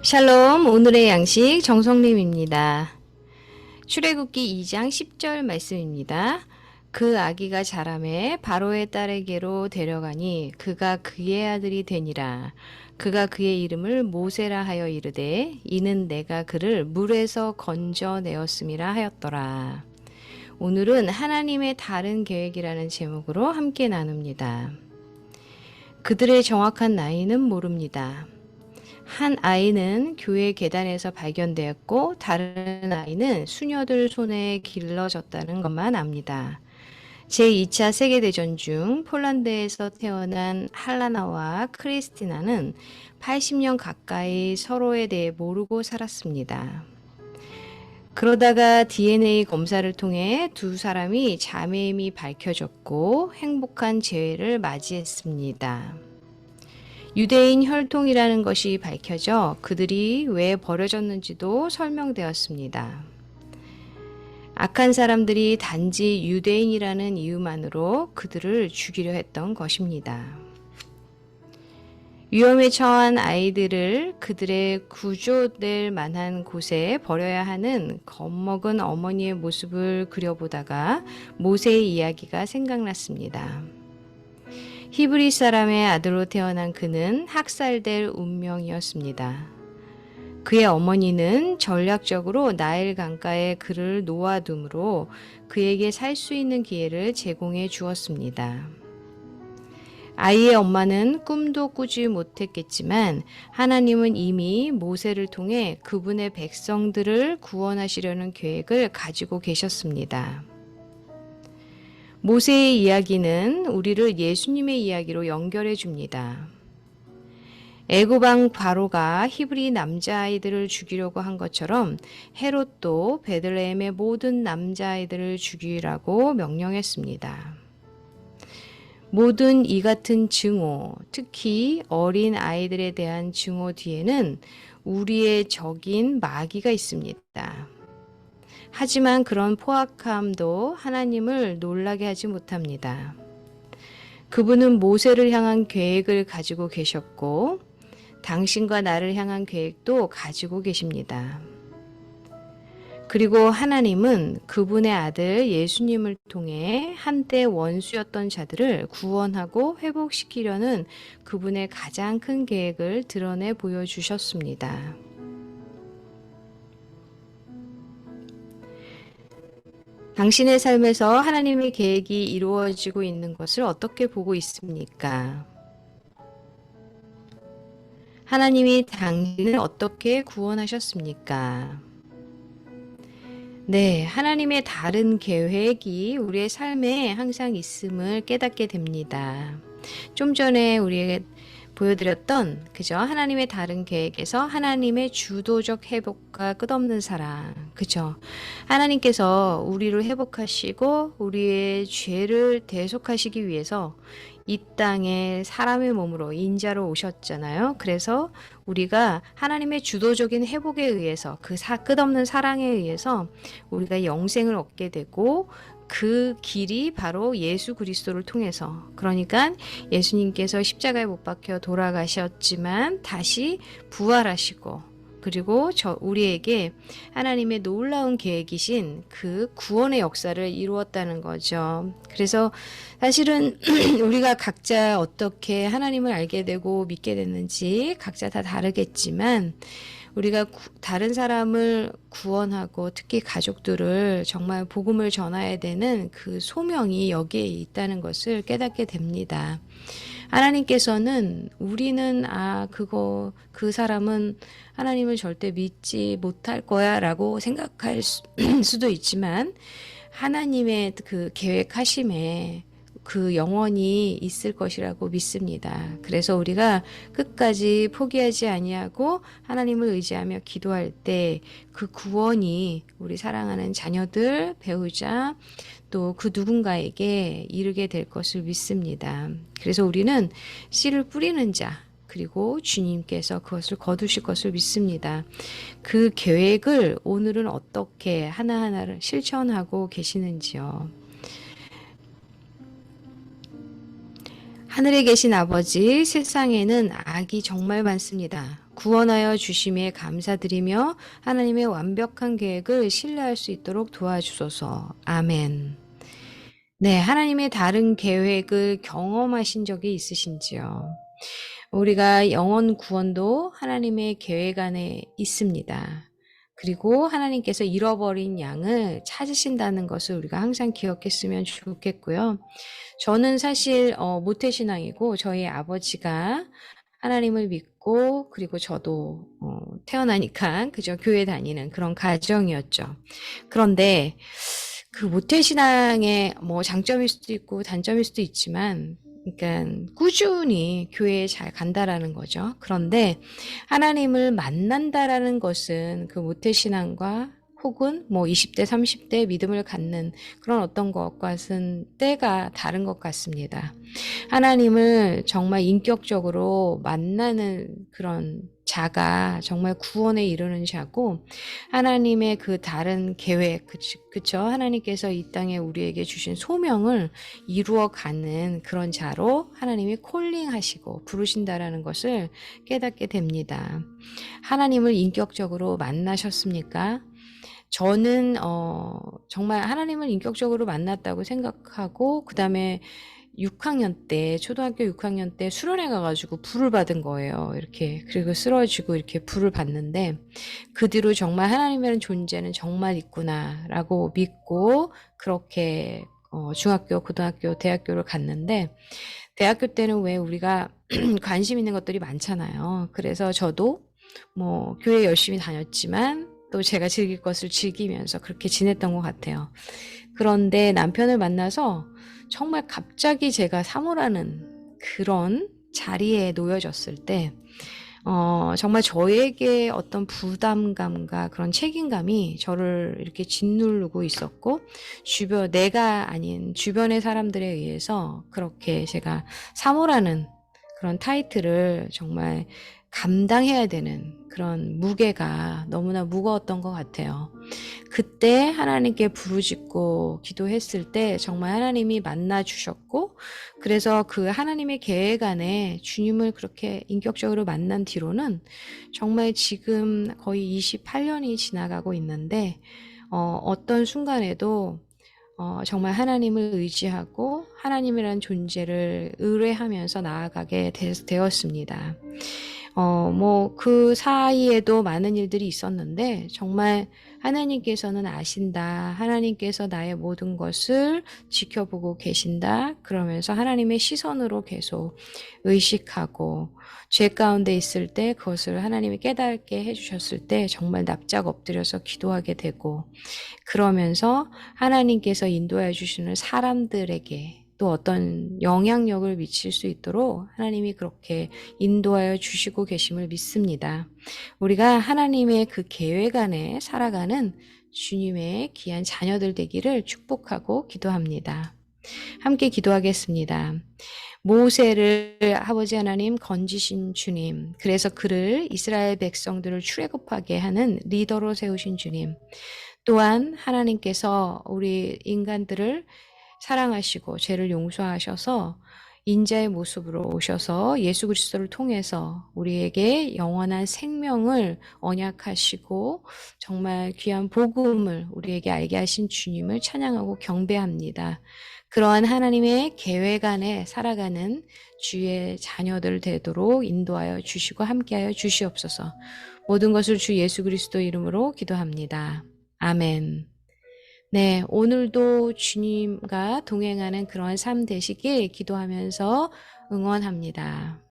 샬롬, 오늘의 양식 정성림입니다. 출애굽기 2장 10절 말씀입니다. 그 아기가 자라매 바로의 딸에게로 데려가니 그가 그의 아들이 되니라. 그가 그의 이름을 모세라 하여 이르되 이는 내가 그를 물에서 건져내었음이라 하였더라. 오늘은 하나님의 다른 계획이라는 제목으로 함께 나눕니다. 그들의 정확한 나이는 모릅니다. 한 아이는 교회 계단에서 발견되었고 다른 아이는 수녀들 손에 길러졌다는 것만 압니다. 제2차 세계대전 중 폴란드에서 태어난 할라나와 크리스티나는 80년 가까이 서로에 대해 모르고 살았습니다. 그러다가 DNA 검사를 통해 두 사람이 자매임이 밝혀졌고 행복한 재회를 맞이했습니다. 유대인 혈통이라는 것이 밝혀져 그들이 왜 버려졌는지도 설명되었습니다. 악한 사람들이 단지 유대인이라는 이유만으로 그들을 죽이려 했던 것입니다. 위험에 처한 아이들을 그들의 구조될 만한 곳에 버려야 하는 겁먹은 어머니의 모습을 그려보다가 모세의 이야기가 생각났습니다. 히브리 사람의 아들로 태어난 그는 학살될 운명이었습니다. 그의 어머니는 전략적으로 나일 강가에 그를 놓아둠으로 그에게 살 수 있는 기회를 제공해 주었습니다. 아이의 엄마는 꿈도 꾸지 못했겠지만 하나님은 이미 모세를 통해 그분의 백성들을 구원하시려는 계획을 가지고 계셨습니다. 모세의 이야기는 우리를 예수님의 이야기로 연결해 줍니다. 애굽왕 바로가 히브리 남자아이들을 죽이려고 한 것처럼 헤롯도 베들레헴의 모든 남자아이들을 죽이라고 명령했습니다. 모든 이 같은 증오, 특히 어린 아이들에 대한 증오 뒤에는 우리의 적인 마귀가 있습니다. 하지만 그런 포악함도 하나님을 놀라게 하지 못합니다. 그분은 모세를 향한 계획을 가지고 계셨고 당신과 나를 향한 계획도 가지고 계십니다. 그리고 하나님은 그분의 아들 예수님을 통해 한때 원수였던 자들을 구원하고 회복시키려는 그분의 가장 큰 계획을 드러내 보여주셨습니다. 당신의 삶에서 하나님의 계획이 이루어지고 있는 것을 어떻게 보고 있습니까? 하나님이 당신을 어떻게 구원하셨습니까? 네, 하나님의 다른 계획이 우리의 삶에 항상 있음을 깨닫게 됩니다. 좀 전에 우리에게 보여드렸던 그죠? 하나님의 다른 계획에서 하나님의 주도적 회복과 끝없는 사랑 그죠? 하나님께서 우리를 회복하시고 우리의 죄를 대속하시기 위해서 이 땅에 사람의 몸으로 인자로 오셨잖아요. 그래서 우리가 하나님의 주도적인 회복에 의해서 그 끝없는 사랑에 의해서 우리가 영생을 얻게 되고 그 길이 바로 예수 그리스도를 통해서 그러니까 예수님께서 십자가에 못 박혀 돌아가셨지만 다시 부활하시고 그리고 우리에게 하나님의 놀라운 계획이신 그 구원의 역사를 이루었다는 거죠. 그래서 사실은 우리가 각자 어떻게 하나님을 알게 되고 믿게 됐는지 각자 다 다르겠지만 우리가 다른 사람을 구원하고 특히 가족들을 정말 복음을 전해야 되는 그 소명이 여기에 있다는 것을 깨닫게 됩니다. 하나님께서는 우리는 그 사람은 하나님을 절대 믿지 못할 거야 라고 생각할 수도 있지만 하나님의 그 계획하심에 그 영원히 있을 것이라고 믿습니다. 그래서 우리가 끝까지 포기하지 아니하고 하나님을 의지하며 기도할 때 그 구원이 우리 사랑하는 자녀들, 배우자 또 그 누군가에게 이르게 될 것을 믿습니다. 그래서 우리는 씨를 뿌리는 자 그리고 주님께서 그것을 거두실 것을 믿습니다. 그 계획을 오늘은 어떻게 하나하나를 실천하고 계시는지요. 하늘에 계신 아버지, 세상에는 악이 정말 많습니다. 구원하여 주심에 감사드리며 하나님의 완벽한 계획을 신뢰할 수 있도록 도와주소서. 아멘. 네, 하나님의 다른 계획을 경험하신 적이 있으신지요? 우리가 영혼 구원도 하나님의 계획 안에 있습니다. 그리고 하나님께서 잃어버린 양을 찾으신다는 것을 우리가 항상 기억했으면 좋겠고요. 저는 사실 모태신앙이고 저희 아버지가 하나님을 믿고 그리고 저도 태어나니까 그저 교회 다니는 그런 가정이었죠. 그런데 그 모태신앙의 뭐 장점일 수도 있고 단점일 수도 있지만 그러니까 꾸준히 교회에 잘 간다라는 거죠. 그런데 하나님을 만난다라는 것은 그 모태신앙과 혹은 뭐 20대, 30대 믿음을 갖는 그런 어떤 것과는 때가 다른 것 같습니다. 하나님을 정말 인격적으로 만나는 그런 자가 정말 구원에 이르는 자고 하나님의 그 다른 계획, 그쵸? 하나님께서 이 땅에 우리에게 주신 소명을 이루어가는 그런 자로 하나님이 콜링하시고 부르신다라는 것을 깨닫게 됩니다. 하나님을 인격적으로 만나셨습니까? 저는 정말 하나님을 인격적으로 만났다고 생각하고 그다음에 6학년 때 초등학교 6학년 때 수련회 가가지고 불을 받은 거예요. 이렇게 그리고 쓰러지고 이렇게 불을 받는데 그 뒤로 정말 하나님이라는 존재는 정말 있구나라고 믿고 그렇게 중학교, 고등학교, 대학교를 갔는데 대학교 때는 왜 우리가 관심 있는 것들이 많잖아요. 그래서 저도 뭐 교회 열심히 다녔지만 또 제가 즐길 것을 즐기면서 그렇게 지냈던 것 같아요. 그런데 남편을 만나서 정말 갑자기 제가 사모라는 그런 자리에 놓여졌을 때, 정말 저에게 어떤 부담감과 그런 책임감이 저를 이렇게 짓누르고 있었고, 내가 아닌 주변의 사람들에 의해서 그렇게 제가 사모라는 그런 타이틀을 정말 감당해야 되는 그런 무게가 너무나 무거웠던 것 같아요. 그때 하나님께 부르짖고 기도했을 때 정말 하나님이 만나 주셨고 그래서 그 하나님의 계획 안에 주님을 그렇게 인격적으로 만난 뒤로는 정말 지금 거의 28년이 지나가고 있는데 어떤 순간에도 정말 하나님을 의지하고 하나님이라는 존재를 의뢰하면서 나아가게 되었습니다. 뭐 그 사이에도 많은 일들이 있었는데 정말 하나님께서는 아신다. 하나님께서 나의 모든 것을 지켜보고 계신다. 그러면서 하나님의 시선으로 계속 의식하고 죄 가운데 있을 때 그것을 하나님이 깨닫게 해주셨을 때 정말 납작 엎드려서 기도하게 되고 그러면서 하나님께서 인도해 주시는 사람들에게 또 어떤 영향력을 미칠 수 있도록 하나님이 그렇게 인도하여 주시고 계심을 믿습니다. 우리가 하나님의 그 계획 안에 살아가는 주님의 귀한 자녀들 되기를 축복하고 기도합니다. 함께 기도하겠습니다. 모세를 아버지 하나님 건지신 주님, 그래서 그를 이스라엘 백성들을 출애굽하게 하는 리더로 세우신 주님, 또한 하나님께서 우리 인간들을 사랑하시고 죄를 용서하셔서 인자의 모습으로 오셔서 예수 그리스도를 통해서 우리에게 영원한 생명을 언약하시고 정말 귀한 복음을 우리에게 알게 하신 주님을 찬양하고 경배합니다. 그러한 하나님의 계획 안에 살아가는 주의 자녀들 되도록 인도하여 주시고 함께하여 주시옵소서. 모든 것을 주 예수 그리스도 이름으로 기도합니다. 아멘. 네, 오늘도 주님과 동행하는 그러한 삶 되시길 기도하면서 응원합니다.